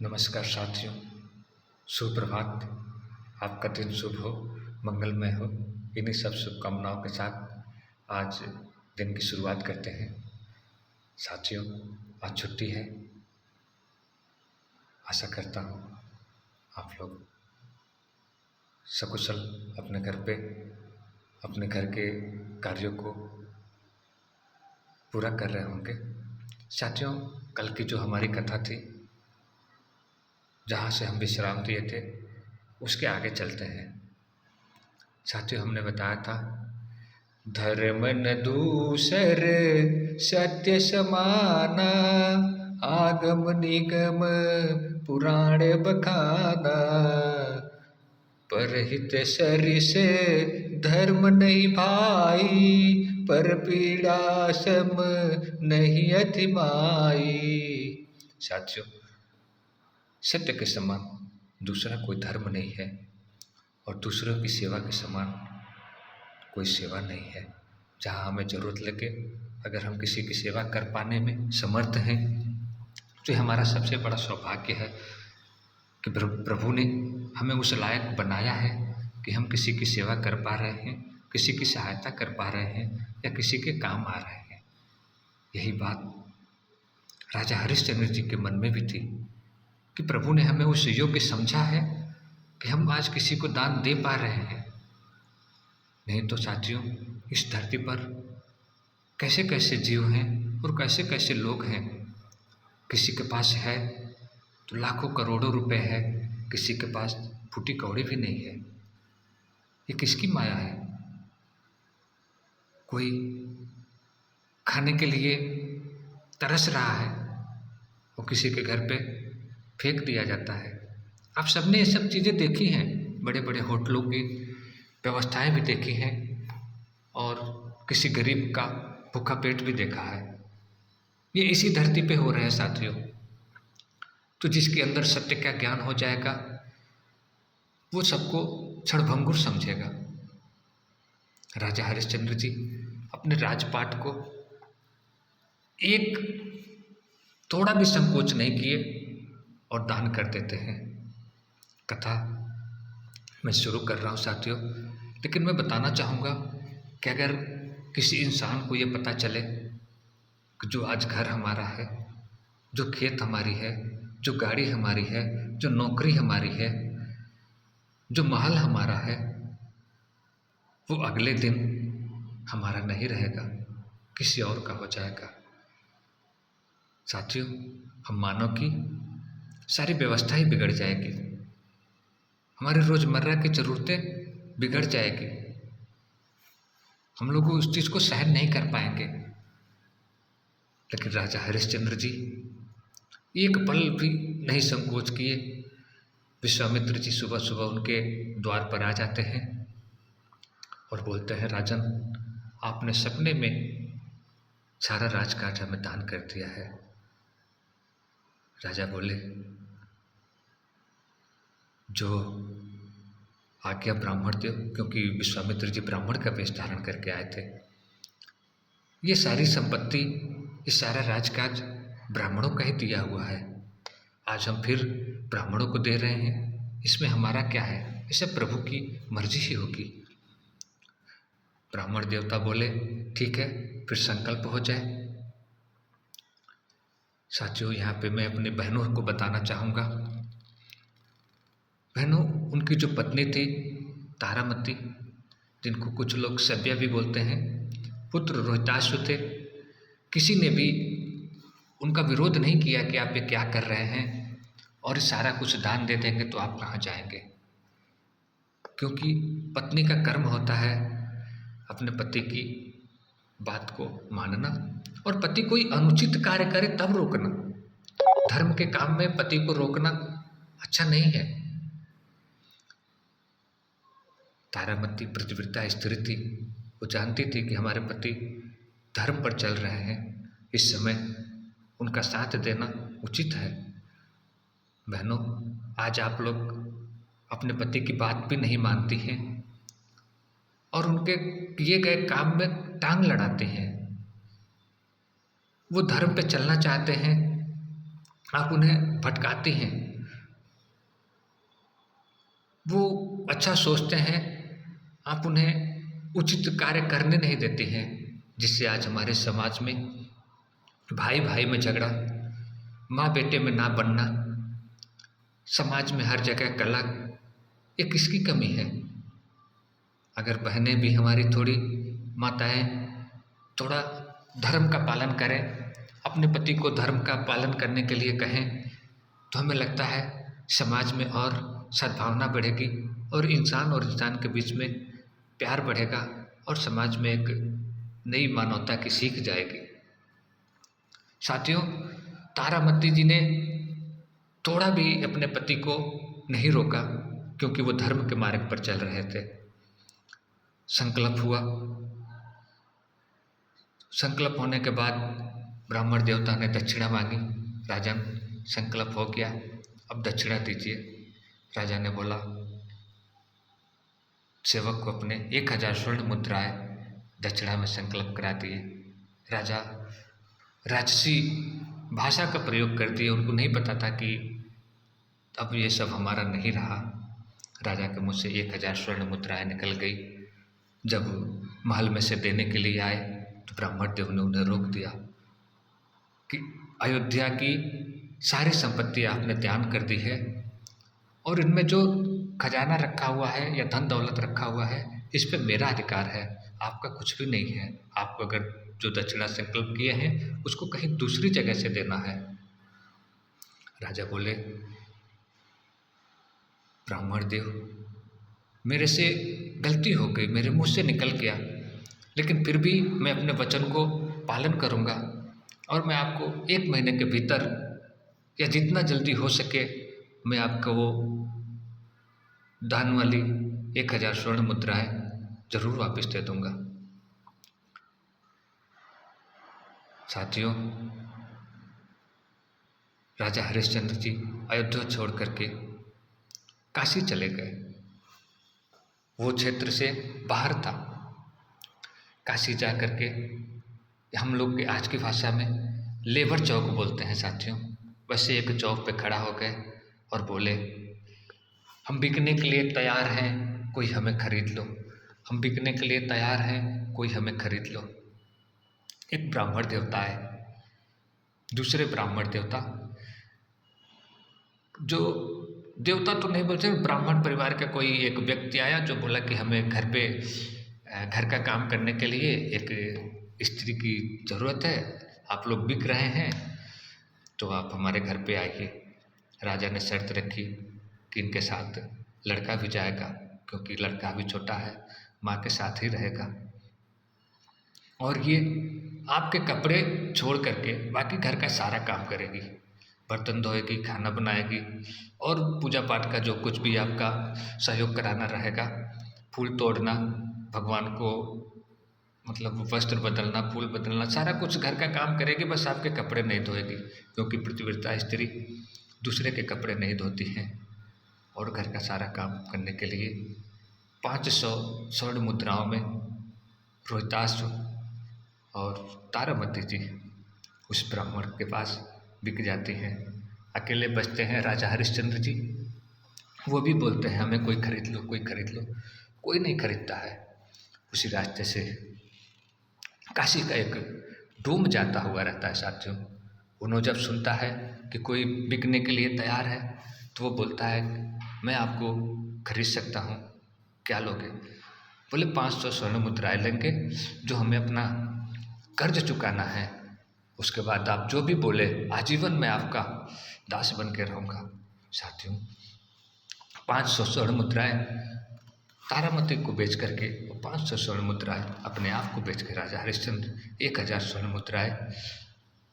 नमस्कार साथियों, सुप्रभात। आपका दिन शुभ हो, मंगलमय हो। इन्हीं सब शुभकामनाओं के साथ आज दिन की शुरुआत करते हैं। साथियों, आज छुट्टी है। आशा करता हूँ आप लोग सकुशल अपने घर पे अपने घर के कार्यों को पूरा कर रहे होंगे। साथियों, कल की जो हमारी कथा थी, जहाँ से हम विश्राम दिए थे, उसके आगे चलते हैं। साथियों, हमने बताया था धर्म न दूसर सत्य समाना, आगम निगम पुराण बखाना, परहित सरिस धर्म नहीं भाई, पर पीड़ा सम नहीं अतिमाई। साथियों, सत्य के समान दूसरा कोई धर्म नहीं है और दूसरों की सेवा के समान कोई सेवा नहीं है। जहाँ हमें ज़रूरत लगे, अगर हम किसी की सेवा कर पाने में समर्थ हैं, तो हमारा सबसे बड़ा सौभाग्य है कि प्रभु ने हमें उस लायक बनाया है कि हम किसी की सेवा कर पा रहे हैं, किसी की सहायता कर पा रहे हैं या किसी के काम आ रहे हैं। यही बात राजा हरिश्चंद्र जी के मन में भी थी कि प्रभु ने हमें उस योग्य समझा है कि हम आज किसी को दान दे पा रहे हैं। नहीं तो साथियों, इस धरती पर कैसे कैसे जीव हैं और कैसे कैसे लोग हैं। किसी के पास है तो लाखों करोड़ों रुपए है, किसी के पास फूटी कौड़ी भी नहीं है। ये किसकी माया है? कोई खाने के लिए तरस रहा है और किसी के घर पे फेंक दिया जाता है। आप सबने ये सब चीज़ें देखी हैं, बड़े बड़े होटलों की व्यवस्थाएं भी देखी हैं और किसी गरीब का भूखा पेट भी देखा है। ये इसी धरती पे हो रहे हैं साथियों। तो जिसके अंदर सत्य का ज्ञान हो जाएगा, वो सबको क्षणभंगुर समझेगा। राजा हरिश्चंद्र जी अपने राजपाट को एक थोड़ा भी संकोच नहीं किए और दान कर देते हैं। कथा मैं शुरू कर रहा हूँ साथियों, लेकिन मैं बताना चाहूँगा कि अगर किसी इंसान को ये पता चले कि जो आज घर हमारा है, जो खेत हमारी है, जो गाड़ी हमारी है, जो नौकरी हमारी है, जो महल हमारा है, वो अगले दिन हमारा नहीं रहेगा, किसी और का हो जाएगा। साथियों, हम मानव की सारी व्यवस्था ही बिगड़ जाएगी, हमारी रोज़मर्रा की ज़रूरतें बिगड़ जाएगी, हम लोग उस चीज़ को सहन नहीं कर पाएंगे। लेकिन राजा हरिश्चंद्र जी एक पल भी नहीं संकोच किए। विश्वामित्र जी सुबह सुबह उनके द्वार पर आ जाते हैं और बोलते हैं, राजन, आपने सपने में सारा राजकाज हमें दान कर दिया है। राजा बोले, जो आज्ञा ब्राह्मण थे, क्योंकि विश्वामित्र जी ब्राह्मण का वेश धारण करके आए थे, ये सारी संपत्ति, ये सारा राजकाज ब्राह्मणों का ही दिया हुआ है। आज हम फिर ब्राह्मणों को दे रहे हैं, इसमें हमारा क्या है? इसे प्रभु की मर्जी ही होगी। ब्राह्मण देवता बोले, ठीक है, फिर संकल्प हो जाए। साथियों, यहाँ पे मैं अपनी बहनों को बताना चाहूँगा। बहनों, उनकी जो पत्नी थी तारामती, जिनको कुछ लोग सभ्या भी बोलते हैं, पुत्र रोहिताश्व थे। किसी ने भी उनका विरोध नहीं किया कि आप ये क्या कर रहे हैं और सारा कुछ दान दे देंगे तो आप कहाँ जाएंगे। क्योंकि पत्नी का कर्म होता है अपने पति की बात को मानना, और पति कोई अनुचित कार्य करे तब रोकना। धर्म के काम में पति को रोकना अच्छा नहीं है। तारामती प्रतिव्रता स्त्री थी, वो जानती थी कि हमारे पति धर्म पर चल रहे हैं, इस समय उनका साथ देना उचित है। बहनों, आज आप लोग अपने पति की बात भी नहीं मानती हैं और उनके किए गए काम में टांग लड़ाते हैं। वो धर्म पे चलना चाहते हैं आप उन्हें भटकाती हैं, वो अच्छा सोचते हैं, आप उन्हें उचित कार्य करने नहीं देती हैं, जिससे आज हमारे समाज में भाई भाई में झगड़ा, माँ बेटे में ना बनना, समाज में हर जगह कलह, ये किसकी कमी है? अगर बहनें भी हमारी थोड़ी, माताएं थोड़ा धर्म का पालन करें, अपने पति को धर्म का पालन करने के लिए कहें, तो हमें लगता है समाज में और सद्भावना बढ़ेगी और इंसान के बीच में प्यार बढ़ेगा और समाज में एक नई मानवता की सीख जाएगी। साथियों, तारामती जी ने थोड़ा भी अपने पति को नहीं रोका, क्योंकि वो धर्म के मार्ग पर चल रहे थे। संकल्प हुआ, संकल्प होने के बाद ब्राह्मण देवता ने दक्षिणा मांगी। राजन, संकल्प हो गया, अब दक्षिणा दीजिए। राजा ने बोला, सेवक को अपने 1000 स्वर्ण मुद्राएं दक्षिणा में संकल्प करा दिए। राजा राजसी भाषा का प्रयोग कर दिए, उनको नहीं पता था कि अब ये सब हमारा नहीं रहा। राजा के मुँह से 1000 स्वर्ण मुद्राएं निकल गई। जब महल में से देने के लिए आए तो ब्राह्मण देव ने उन्हें रोक दिया कि अयोध्या की सारी संपत्ति आपने दान कर दी है और इनमें जो खजाना रखा हुआ है या धन दौलत रखा हुआ है, इस पे मेरा अधिकार है, आपका कुछ भी नहीं है। आपको अगर जो दक्षिणा संकल्प किए हैं उसको कहीं दूसरी जगह से देना है। राजा बोले, ब्राह्मण देव, मेरे से गलती हो गई, मेरे मुंह से निकल गया, लेकिन फिर भी मैं अपने वचन को पालन करूंगा और मैं आपको 1 महीने के भीतर या जितना जल्दी हो सके मैं आपको वो दान वाली 1000 स्वर्ण मुद्राएं जरूर वापस दे दूंगा। साथियों, राजा हरिश्चंद्र जी अयोध्या छोड़ करके काशी चले गए। वो क्षेत्र से बाहर था। काशी जा करके हम लोग के आज की भाषा में लेबर चौक बोलते हैं साथियों। वैसे एक चौक पे खड़ा हो गए और बोले, हम बिकने के लिए तैयार हैं, कोई हमें खरीद लो। हम बिकने के लिए तैयार हैं, कोई हमें खरीद लो। एक ब्राह्मण देवता है, दूसरे ब्राह्मण देवता, जो देवता तो नहीं बोलते, ब्राह्मण परिवार का कोई एक व्यक्ति आया जो बोला कि हमें घर पे घर का काम करने के लिए एक स्त्री की ज़रूरत है, आप लोग बिक रहे हैं तो आप हमारे घर पे आइए। राजा ने शर्त रखी कि इनके साथ लड़का भी जाएगा, क्योंकि लड़का भी छोटा है, माँ के साथ ही रहेगा, और ये आपके कपड़े छोड़ करके बाकी घर का सारा काम करेगी, बर्तन धोएगी, खाना बनाएगी और पूजा पाठ का जो कुछ भी आपका सहयोग कराना रहेगा, फूल तोड़ना, भगवान को मतलब वस्त्र बदलना, फूल बदलना, सारा कुछ घर का काम करेगी, बस आपके कपड़े नहीं धोएगी, क्योंकि पतिव्रता स्त्री दूसरे के कपड़े नहीं धोती हैं। और घर का सारा काम करने के लिए 500 स्वर्ण मुद्राओं में रोहितास और तारामती जी उस ब्राह्मण के पास बिक जाती हैं। अकेले बचते हैं राजा हरिश्चंद्र जी। वो भी बोलते हैं, हमें कोई खरीद लो, कोई खरीद लो। कोई नहीं खरीदता है। उसी रास्ते से काशी का एक डोम जाता हुआ रहता है साथियों। उन्होंने जब सुनता है कि कोई बिकने के लिए तैयार है तो वो बोलता है, मैं आपको खरीद सकता हूँ, क्या लोगे? बोले 500 स्वर्ण मुद्राएं लेंगे, जो हमें अपना कर्ज चुकाना है, उसके बाद आप जो भी बोले आजीवन मैं आपका दास बन के रहूँगा। साथियों, 500 स्वर्ण मुद्राएं तारामती को बेच करके, 500 स्वर्ण मुद्राएं अपने आप को बेच के राजा हरिश्चंद्र 1000 स्वर्ण मुद्राएं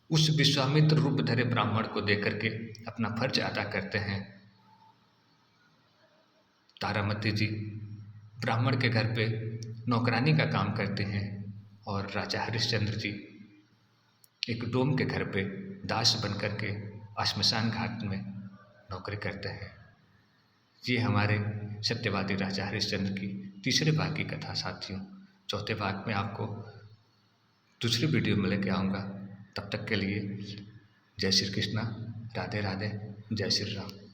उस विश्वामित्र रूप धरे ब्राह्मण को दे करके अपना फर्ज अदा करते हैं। तारामती जी ब्राह्मण के घर पे नौकरानी का काम करते हैं और राजा हरिश्चंद्र जी एक डोम के घर पे दास बन करके श्मशान घाट में नौकरी करते हैं। ये हमारे सत्यवादी राजा हरिश्चंद्र की तीसरे भाग की कथा साथियों। चौथे भाग में आपको दूसरी वीडियो में लेके आऊँगा। तब तक के लिए जय श्री कृष्णा, राधे राधे, जय श्री राम।